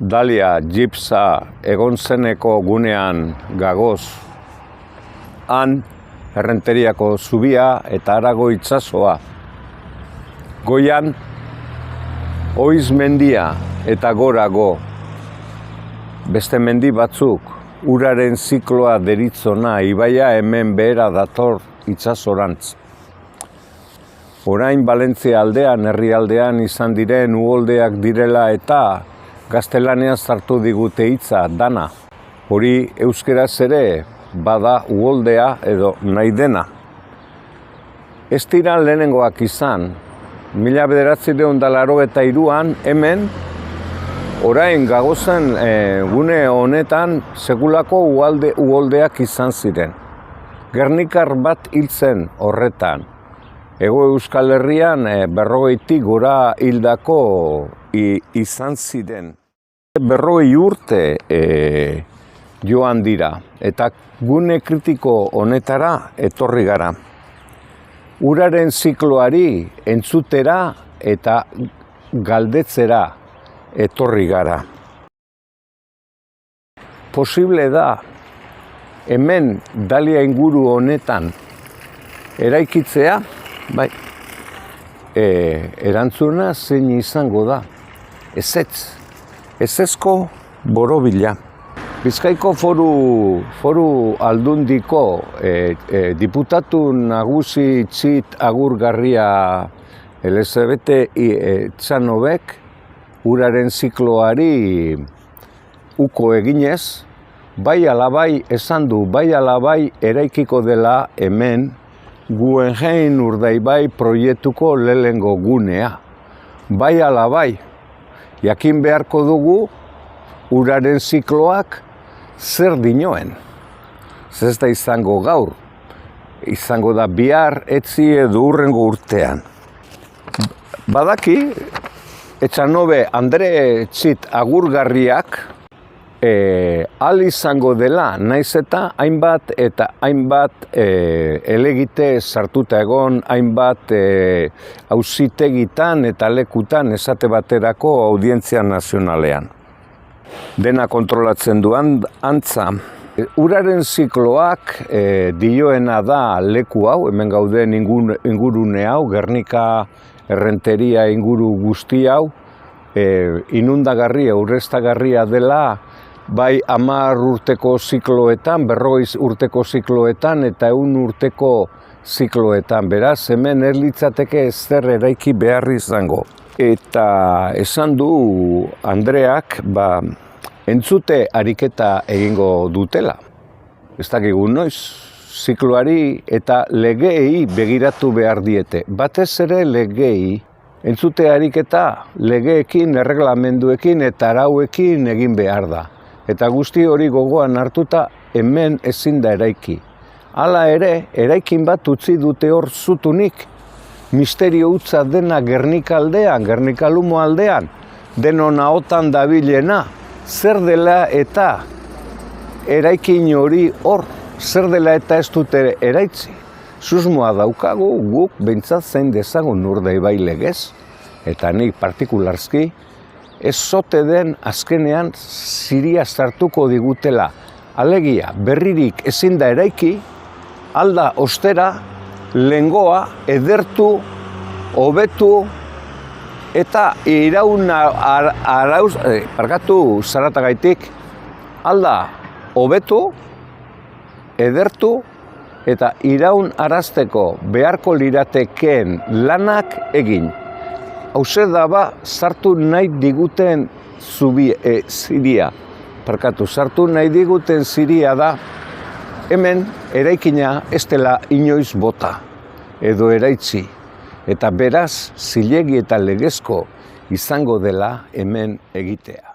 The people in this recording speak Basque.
Dalia Gipsa egon zeneko gunean gagoz, han Errenteriako zubia eta Arago itsasoa. Goian, Oiz mendia eta gorago. Beste mendi batzuk, uraren zikloa deritzona, ibaia hemen behera dator itsasorantz. Orain Valentzia aldean, herrialdean izan diren uholdeak direla eta gaztelaniaz sartu digute hitza dana. Hori euskeraz ere bada uholdea edo nahi dena. Ez dira lehenengoak izan, 1983an hemen, orain gagozen gune honetan sekulako uholdeak izan ziren. Gernikar bat hil zen horretan. Hego Euskal Herrian 40 gora hildako izan ziren. 40 urte joan dira eta gune kritiko honetara etorri gara. Uraren zikloari entzutera eta galdetzera etorri gara. Posible da hemen Dalia inguru honetan eraikitzea? Bai, erantzuna zein izango da, ezezko borobila. Bizkaiko foru aldundiko diputatu nagusi Txit Agurgarria Elizabete Txanobek uraren zikloari uko eginez, bai alabai esan du, bai alabai eraikiko dela hemen Guggenheim Urdaibai proiektuko lehengo gunea. Bai alabai, jakin beharko dugu uraren zikloak zer dinoen. Ez da izango gaur, izango da bihar, etzi edo hurrengo urtean. Badaki, Etxanobe Andre Txit Agurgarriak izango dela, naiz eta hainbat elegite sartuta egon, hainbat auzitegitan eta lekutan esate baterako audientzia nazionalean. Dena kontrolatzen duan antza. Uraren zikloak dioena da leku hau, hemen gauden ingurune hau, Gernika Errenteria inguru guzti hau, inundagarria, urreztagarria dela, bai 10 urteko zikloetan, 40 urteko zikloetan eta 100 urteko zikloetan. Beraz, hemen ez litzateke ezer eraiki behar izango. Eta esan du Andreak, entzute ariketa egingo dutela. Ez dakigu noiz, zikloari eta legeei begiratu behar diete. Batez ere legeei, entzute ariketa legeekin, erreglamenduekin eta arauekin egin behar da. Eta guzti hori gogoan hartuta hemen ezin da eraiki. Hala ere, eraikin bat utzi dute hor zutunik. Misterio hutsa dena Gernika aldean, Gernika Lumo aldean, denon ahotan dabilena, zer dela eta eraikin hori hor, zer dela eta ez dute eraitzi. Susmoa daukagu guk behintzat zein dezagun Urdaibai legez, eta nik partikularski, ez zote den azkenean ziria sartuko digutela. Alegia, berririk ezin da eraiki, alda ostera, lehengoa, edertu, hobetu, eta iraun zaratagaitik, alda hobetu, edertu, eta iraun arazteko beharko liratekeen lanak egin. Hauze da sartu nahi diguten ziria. Sartu nahi diguten ziria da, hemen eraikina ez dela inoiz bota edo eraitzi. Eta beraz, zilegi eta legezko izango dela hemen egitea.